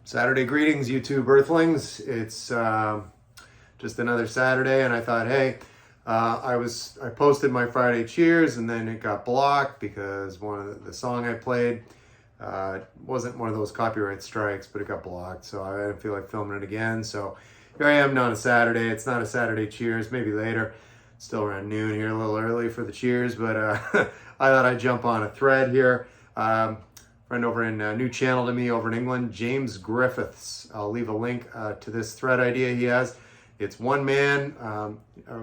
Saturday greetings, YouTube Earthlings. It's just another Saturday, and I thought, hey, I posted my Friday cheers, and then it got blocked because the song I played wasn't one of those copyright strikes, but it got blocked, so I didn't feel like filming it again. So here I am on a Saturday. It's not a Saturday cheers, maybe later. Still around noon here, a little early for the cheers, but I thought I'd jump on a thread here. Friend over in new channel to me over in England, James Griffiths. I'll leave a link to this thread idea he has. It's one man,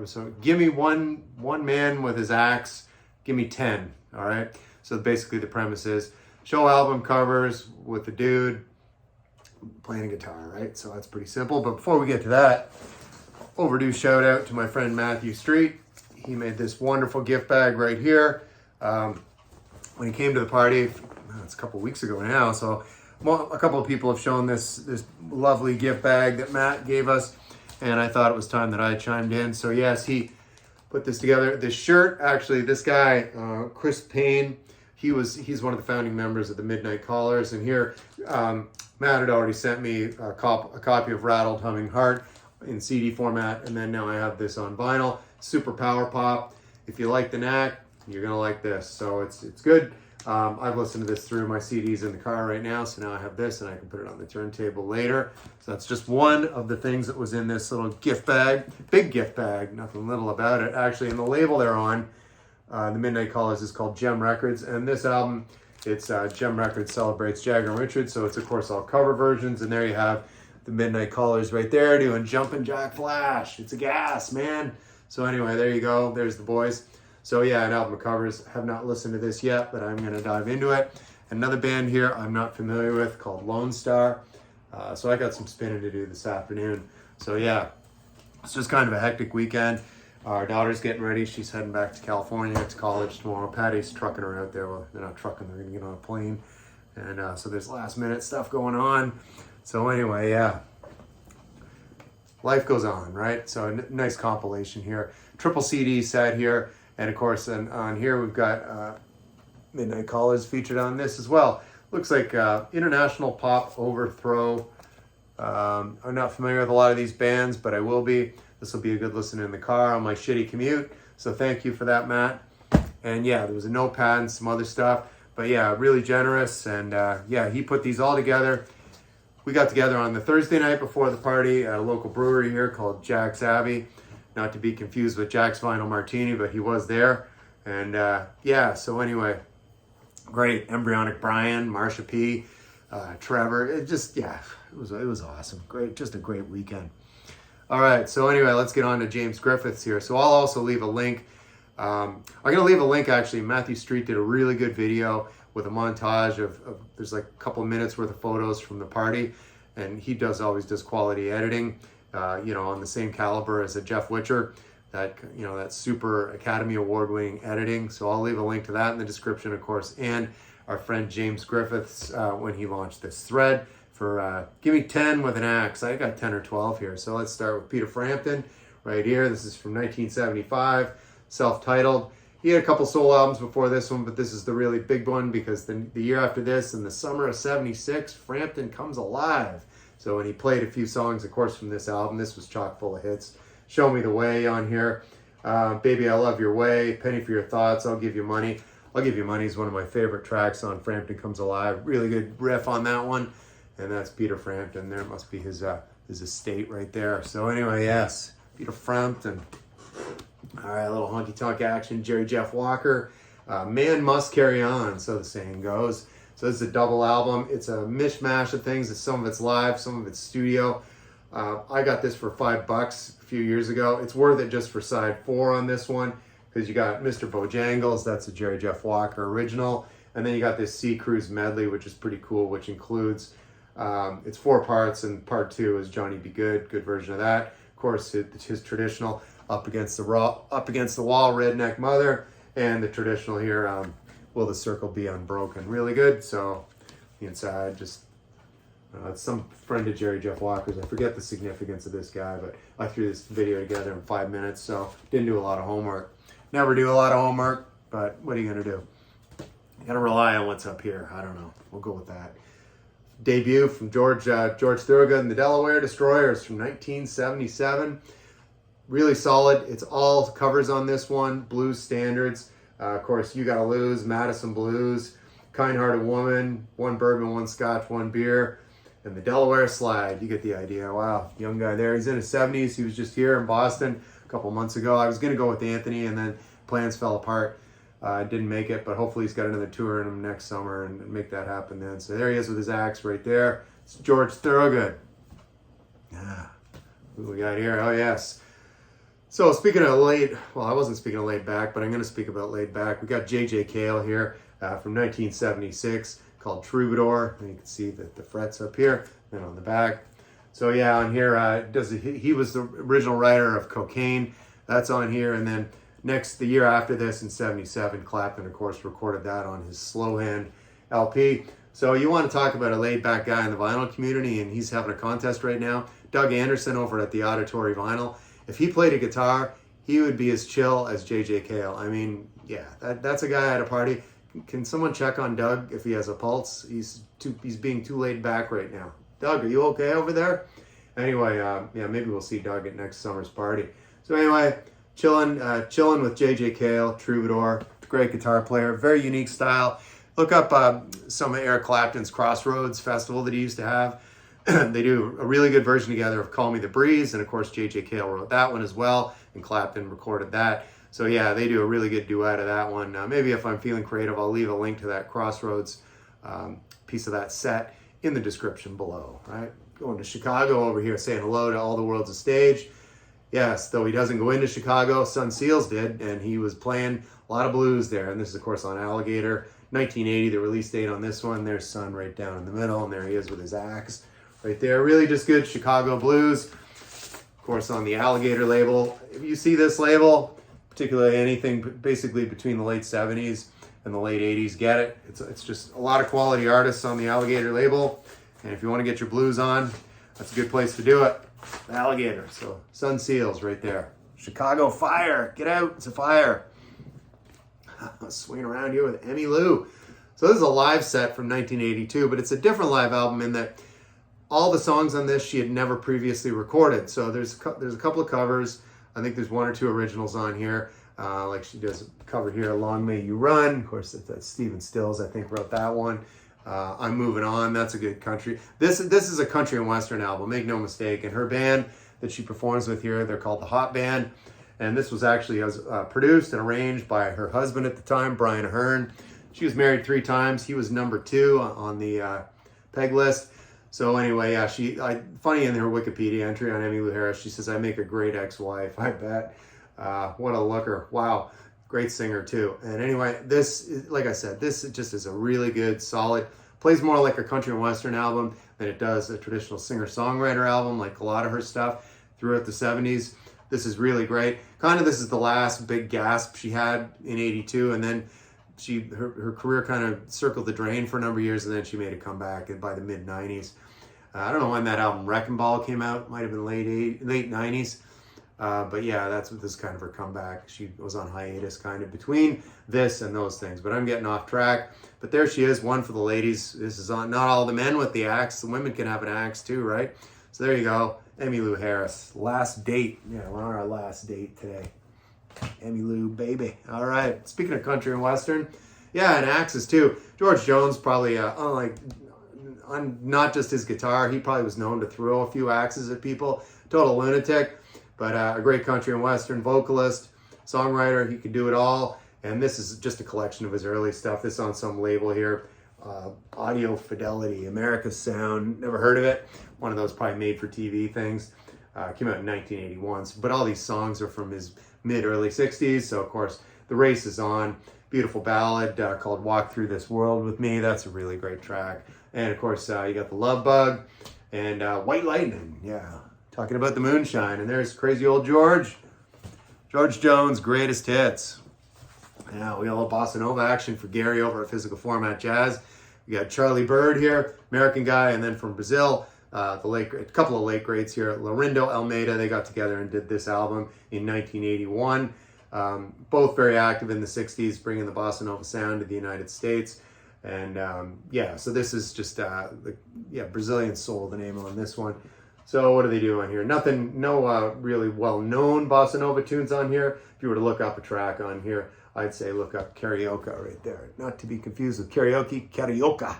so gimme one man with his axe, gimme 10, all right? So basically the premise is show album covers with the dude playing a guitar, right? So that's pretty simple. But before we get to that, overdue shout out to my friend Matthew Street. He made this wonderful gift bag right here. When he came to the party, it's a couple weeks ago now, so a couple of people have shown this lovely gift bag that Matt gave us, and I thought it was time that I chimed in. So yes, he put this together. This shirt, actually, this guy, Chris Payne, he's one of the founding members of the Midnight Callers, and here, Matt had already sent me a copy of Rattled Humming Heart in CD format, and then now I have this on vinyl. Super power pop. If you like the knack, you're gonna like this. So it's good. I've listened to this through my CDs in the car right now, so now I have this and I can put it on the turntable later. So that's just one of the things that was in this little gift bag. Big gift bag, nothing little about it. Actually, in the label they're on, the Midnight Callers is called Gem Records, and this album, it's Gem Records celebrates Jagger and Richards, so it's of course all cover versions, and there you have the Midnight Callers right there doing Jumpin' Jack Flash. It's a gas, man. So anyway, there you go. There's the boys. So yeah, an album of covers. Have not listened to this yet, but I'm going to dive into it. Another band here I'm not familiar with called Lone Star. So I got some spinning to do this afternoon. So yeah, it's just kind of a hectic weekend. Our daughter's getting ready. She's heading back to California to college tomorrow. Patty's trucking her out there. Well, they're not trucking. They're going to get on a plane. And so there's last minute stuff going on. So anyway, yeah. Life goes on, right? So a nice compilation here. Triple CD set here. And of course, on here we've got Midnight Callers featured on this as well. Looks like International Pop Overthrow. I'm not familiar with a lot of these bands, but I will be. This will be a good listen in the car on my shitty commute. So thank you for that, Matt. And yeah, there was a notepad and some other stuff. But yeah, really generous. And yeah, he put these all together. We got together on the Thursday night before the party at a local brewery here called Jack's Abbey. Not to be confused with Jack's Vinyl Martini, but he was there. And yeah, so anyway, great. Embryonic Brian, Marsha P, Trevor. It just, yeah, it was awesome. Great, just a great weekend. All right, so anyway, let's get on to James Griffiths here. So I'll also leave a link. I'm going to leave a link, actually. Matthew Street did a really good video with a montage of there's like a couple minutes worth of photos from the party. And he always does quality editing. On the same caliber as a Jeff Witcher, that super Academy Award-winning editing. So I'll leave a link to that in the description, of course, and our friend James Griffiths when he launched this thread for Gimme 10 with an axe. I got 10 or 12 here. So let's start with Peter Frampton right here. This is from 1975, self-titled. He had a couple solo albums before this one, but this is the really big one because the year after this, in the summer of '76, Frampton comes alive. So when he played a few songs, of course, from this album, this was chock full of hits. Show Me the Way on here. Baby, I Love Your Way. Penny for Your Thoughts. I'll Give You Money. I'll Give You Money is one of my favorite tracks on Frampton Comes Alive. Really good riff on that one. And that's Peter Frampton. There must be his estate right there. So anyway, yes, Peter Frampton. All right, a little honky-tonk action. Jerry Jeff Walker. Man Must Carry On, so the saying goes. So this is a double album. It's a mishmash of things. Some of it's live, some of it's studio. I got this for $5 a few years ago. It's worth it just for side 4 on this one because you got Mr. Bojangles. That's a Jerry Jeff Walker original. And then you got this Sea Cruise medley, which is pretty cool, which includes, it's 4 parts, and part 2 is Johnny Be Good version of that. Of course, his traditional Up Against the Wall, Redneck Mother, and the traditional here, Will the Circle Be Unbroken? Really good. So the inside, just it's some friend of Jerry Jeff Walker's. I forget the significance of this guy, but I threw this video together in 5 minutes, so didn't do a lot of homework. Never do a lot of homework, but what are you gonna do? You gotta rely on what's up here. I don't know. We'll go with that. debut from George Thorogood and the Delaware Destroyers from 1977. Really solid. It's all covers on this one, blues standards. Of course, You Gotta Lose, Madison Blues, Kind-Hearted Woman, One Bourbon, One Scotch, One Beer, and the Delaware Slide. You get the idea. Wow, young guy there. He's in his 70s. He was just here in Boston a couple months ago. I was going to go with Anthony, and then plans fell apart. Didn't make it, but hopefully he's got another tour in him next summer and make that happen then. So there he is with his axe right there. It's George Thorogood. Who we got here? Oh, yes. So speaking of laid, well, I wasn't speaking of laid back, but I'm going to speak about laid back. We got J.J. Cale here from 1976 called Troubadour. And you can see that the frets up here and on the back. So yeah, on here, he was the original writer of Cocaine. That's on here. And then the year after this in 77, Clapton, of course, recorded that on his Slow Hand LP. So you want to talk about a laid back guy in the vinyl community, and he's having a contest right now. Doug Anderson over at the Auditory Vinyl. If he played a guitar, he would be as chill as J.J. Cale. I mean, yeah, that's a guy at a party. Can someone check on Doug if he has a pulse? He's being too laid back right now. Doug, are you okay over there? Anyway, yeah, maybe we'll see Doug at next summer's party. So anyway, chilling with J.J. Cale, Troubadour, great guitar player, very unique style. Look up some of Eric Clapton's Crossroads Festival that he used to have. They do a really good version together of Call Me the Breeze, and of course J.J. Cale wrote that one as well, and Clapton recorded that. So yeah, they do a really good duet of that one. Maybe if I'm feeling creative, I'll leave a link to that Crossroads piece of that set in the description below. Right, going to Chicago over here, saying hello to All the World's a Stage. Yes, though he doesn't go into Chicago, Son Seals did, and he was playing a lot of blues there. And this is, of course, on Alligator. 1980, the release date on this one. There's Son right down in the middle, and there he is with his axe right there. Really just good Chicago blues. Of course, on the Alligator label. If you see this label, particularly anything basically between the late 70s and the late 80s, get it. It's just a lot of quality artists on the Alligator label. And if you want to get your blues on, that's a good place to do it. Alligator. So Son Seals right there. Chicago Fire. Get out. It's a fire. Swinging around here with Emmy Lou. So this is a live set from 1982, but it's a different live album in that all the songs on this she had never previously recorded. So there's a couple of covers. I think there's one or two originals on here. Like she does a cover here, Long May You Run. Of course, that's Stephen Stills, I think, wrote that one. I'm Moving On. That's a good country. This is a country and western album, make no mistake. And her band that she performs with here, they're called the Hot Band. And this was actually produced and arranged by her husband at the time, Brian Ahern. She was married 3 times. He was number 2 on the peg list. So anyway, yeah, funny in her Wikipedia entry on Emmylou Harris, she says, I make a great ex-wife, I bet. What a looker. Wow. Great singer too. And anyway, like I said, this just is a really good, solid, plays more like a country and western album than it does a traditional singer-songwriter album, like a lot of her stuff throughout the 70s. This is really great. This is the last big gasp she had in 82, and then her career kind of circled the drain for a number of years, and then she made a comeback by the mid-90s. I don't know when that album Wrecking Ball came out. Might have been late 90s. But yeah, that's what this kind of her comeback. She was on hiatus kind of between this and those things. But I'm getting off track. But there she is, one for the ladies. This is on not all the men with the axe. The women can have an axe too, right? So there you go. Emmylou Harris. Last date. Yeah, we're on our last date today. Emmylou, baby. All right. Speaking of country and western, yeah, and axes too. George Jones probably, on not just his guitar, he probably was known to throw a few axes at people. Total lunatic, but a great country and western vocalist, songwriter. He could do it all. And this is just a collection of his early stuff. This is on some label here. Audio Fidelity, America's Sound. Never heard of it. One of those probably made-for-TV things. Came out in 1981. But all these songs are from his mid-early 60s. So, of course, The Race is On. Beautiful ballad called Walk Through This World With Me. That's a really great track. And, of course, you got The Love Bug and White Lightning. Yeah, talking about the moonshine. And there's crazy old George. George Jones' greatest hits. Yeah, we got a little bossa nova action for Gary over at Physical Format Jazz. We got Charlie Bird here, American guy, and then from Brazil, a couple of late greats here. Lorindo Almeida, they got together and did this album in 1981. Both very active in the 60s, bringing the bossa nova sound to the United States. And yeah, so this is just Brazilian Soul, the name on this one. So what do they do on here? Nothing, no really well-known bossa nova tunes on here. If you were to look up a track on here, I'd say look up Carioca right there. Not to be confused with karaoke, Carioca.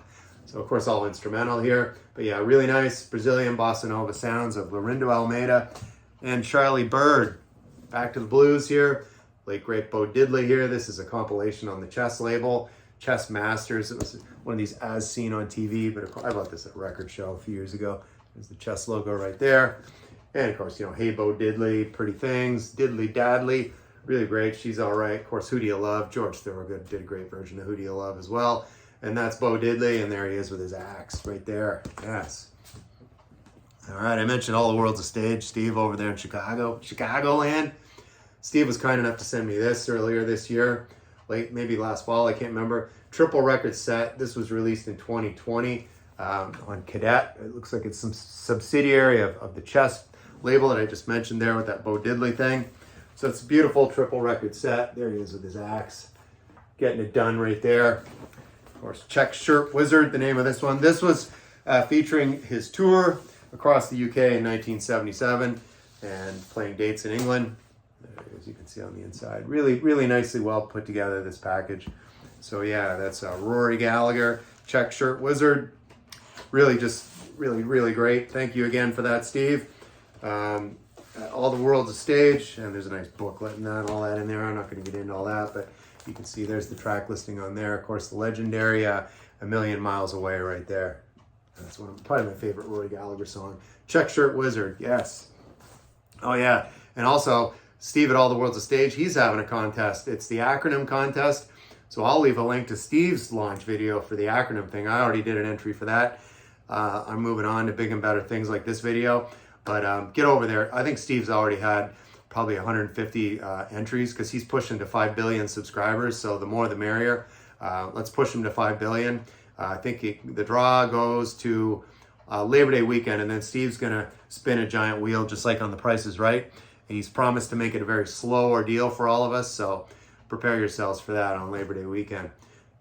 So of course all instrumental here. But yeah, really nice Brazilian bossa nova sounds of Laurindo Almeida and Charlie Bird. Back to the blues here. Late great Bo Diddley here. This is a compilation on the Chess label. Chess Masters. It was one of these as seen on TV, but I bought this at a record show a few years ago. There's the Chess logo right there. And of course, you know, Hey Bo Diddley, Pretty Things, Diddley Dadley, really great. She's All Right. Of course, Who Do You Love? George Thorogood did a great version of Who Do You Love as well. And that's Bo Diddley, and there he is with his axe right there. Yes. All right, I mentioned All the World's a Stage. Steve over there in Chicagoland. Steve was kind enough to send me this earlier this year, late maybe last fall, I can't remember. Triple record set. This was released in 2020. On Cadet. It looks like it's some subsidiary of the Chess label that I just mentioned there with that Bo Diddley thing. So it's a beautiful triple record set. There he is with his axe, getting it done right there. Of course, Check Shirt Wizard, the name of this one. This was featuring his tour across the UK in 1977 and playing dates in England. As you can see on the inside, really, really nicely well put together, this package. So yeah, that's Rory Gallagher, Check Shirt Wizard. Really, just really great. Thank you again for that, Steve. All the World's a Stage, and there's a nice booklet and that, all that in there. I'm not going to get into all that, but you can see there's the track listing on there. Of course, the legendary A Million Miles Away right there. That's probably my favorite Rory Gallagher song. Check Shirt Wizard, yes. Oh yeah, and also Steve at All the World's a Stage, he's having a contest. It's the acronym contest. So I'll leave a link to Steve's launch video for the acronym thing. I already did an entry for that. I'm moving on to big and better things like this video, but get over there. I think Steve's already had probably 150 entries because he's pushing to 5 billion subscribers. So the more the merrier. Let's push him to 5 billion. I think the draw goes to Labor Day weekend, and then Steve's gonna spin a giant wheel just like on The Price is Right. He's promised to make it a very slow ordeal for all of us. So prepare yourselves for that on Labor Day weekend.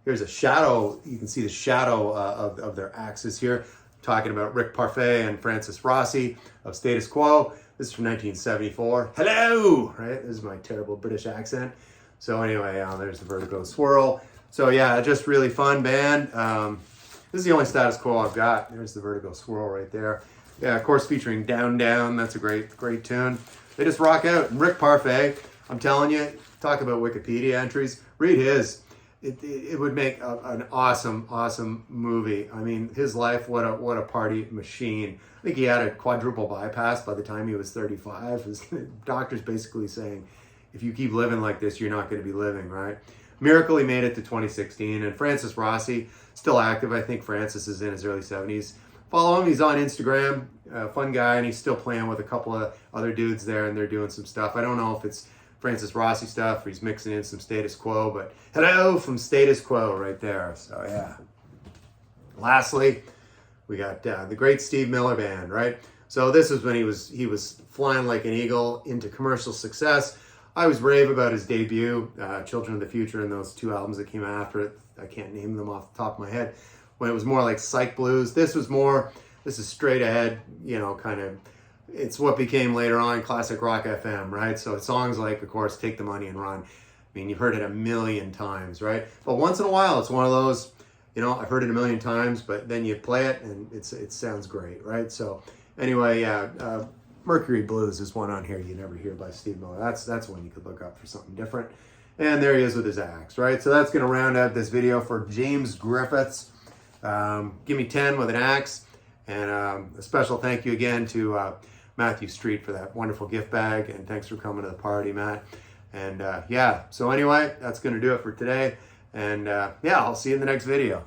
Here's a shadow. You can see the shadow of their axes here. Talking about Rick Parfait and Francis Rossi of Status Quo. This is from 1974. Hello! Right? This is my terrible British accent. So anyway, there's the Vertigo Swirl. So yeah, just really fun band. This is the only Status Quo I've got. There's the Vertigo Swirl right there. Yeah, of course, featuring Down Down. That's a great tune. They just rock out. And Rick Parfait, I'm telling you, talk about Wikipedia entries. Read his. It would make an awesome movie. I mean, his life, what a party machine. I think he had a quadruple bypass by the time he was 35. His doctor's basically saying, if you keep living like this, you're not going to be living, right? Miracle, he made it to 2016. And Francis Rossi, still active. I think Francis is in his early 70s. Follow him. He's on Instagram. Fun guy, and he's still playing with a couple of other dudes there, and they're doing some stuff. I don't know if it's Francis Rossi stuff, or he's mixing in some Status Quo, but hello from Status Quo right there. So yeah. Lastly, we got the great Steve Miller Band, right? So this is when he was flying like an eagle into commercial success. I was rave about his debut, Children of the Future, and those two albums that came after it. I can't name them off the top of my head. When it was more like psych blues. This is straight ahead, you know, kind of. It's what became later on classic rock FM, right? So songs like, of course, Take the Money and Run. I mean, you've heard it a million times, right? But once in a while, it's one of those, you know, I've heard it a million times, but then you play it and it sounds great, right? So anyway, yeah, Mercury Blues is one on here you never hear by Steve Miller. That's one you could look up for something different. And there he is with his axe, right? So that's going to round out this video for James Griffiths. Gimme 10 with an axe. And a special thank you again to Matthew Street for that wonderful gift bag, and thanks for coming to the party, Matt. And yeah, so anyway, that's going to do it for today. And yeah, I'll see you in the next video.